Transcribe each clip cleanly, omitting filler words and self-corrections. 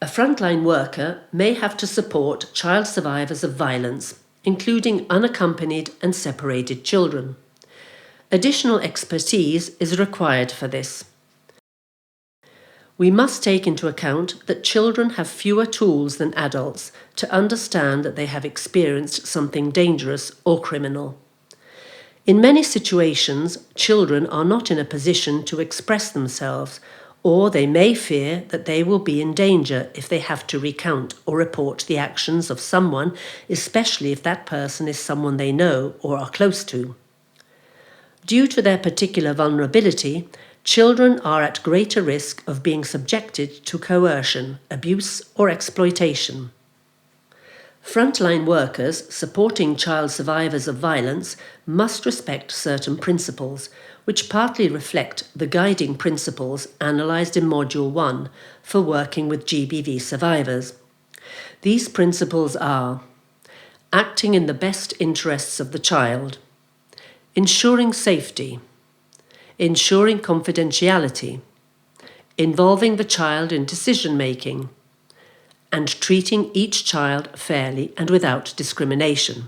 A frontline worker may have to support child survivors of violence, including unaccompanied and separated children. Additional expertise is required for this. We must take into account that children have fewer tools than adults to understand that they have experienced something dangerous or criminal. In many situations, children are not in a position to express themselves, or they may fear that they will be in danger if they have to recount or report the actions of someone, especially if that person is someone they know or are close to. Due to their particular vulnerability, children are at greater risk of being subjected to coercion, abuse, or exploitation. Frontline workers supporting child survivors of violence must respect certain principles, which partly reflect the guiding principles analysed in Module 1 for working with GBV survivors. These principles are: acting in the best interests of the child, ensuring safety, ensuring confidentiality, involving the child in decision-making, and treating each child fairly and without discrimination.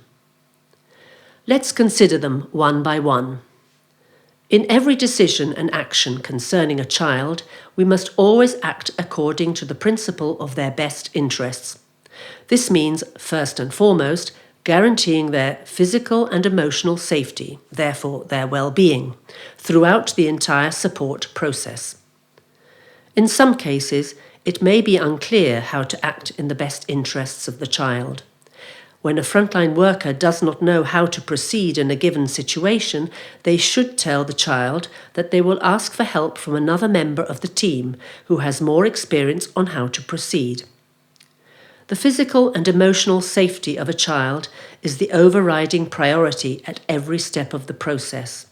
Let's consider them one by one. In every decision and action concerning a child, we must always act according to the principle of their best interests. This means, first and foremost, guaranteeing their physical and emotional safety, therefore their well-being, throughout the entire support process. In some cases, it may be unclear how to act in the best interests of the child. When a frontline worker does not know how to proceed in a given situation, they should tell the child that they will ask for help from another member of the team who has more experience on how to proceed. The physical and emotional safety of a child is the overriding priority at every step of the process.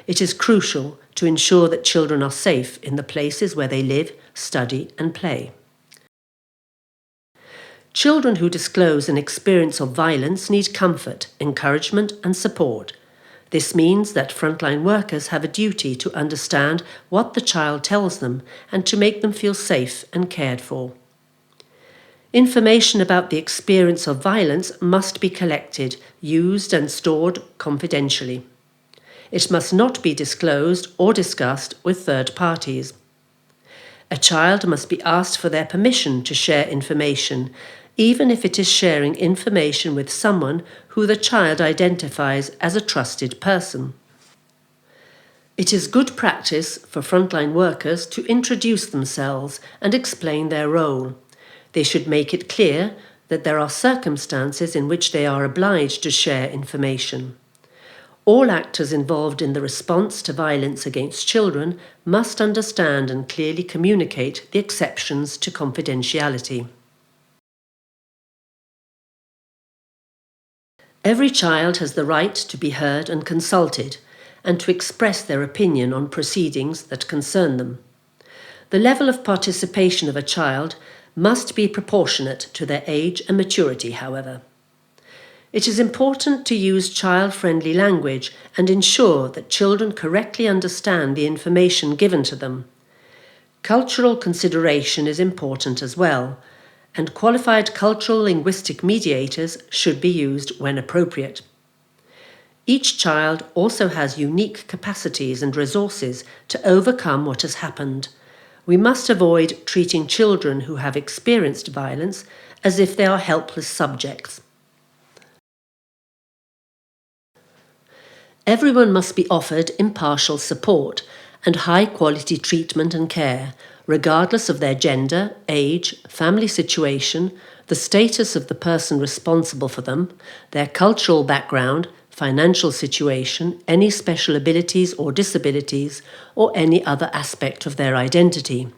It is crucial to ensure that children are safe in the places where they live, study, and play. Children who disclose an experience of violence need comfort, encouragement, and support. This means that frontline workers have a duty to understand what the child tells them and to make them feel safe and cared for. Information about the experience of violence must be collected, used, and stored confidentially. It must not be disclosed or discussed with third parties. A child must be asked for their permission to share information, even if it is sharing information with someone who the child identifies as a trusted person. It is good practice for frontline workers to introduce themselves and explain their role. They should make it clear that there are circumstances in which they are obliged to share information. All actors involved in the response to violence against children must understand and clearly communicate the exceptions to confidentiality. Every child has the right to be heard and consulted, and to express their opinion on proceedings that concern them. The level of participation of a child must be proportionate to their age and maturity, however. It is important to use child-friendly language and ensure that children correctly understand the information given to them. Cultural consideration is important as well, and qualified cultural linguistic mediators should be used when appropriate. Each child also has unique capacities and resources to overcome what has happened. We must avoid treating children who have experienced violence as if they are helpless subjects. Everyone must be offered impartial support and high-quality treatment and care, regardless of their gender, age, family situation, the status of the person responsible for them, their cultural background, financial situation, any special abilities or disabilities, or any other aspect of their identity.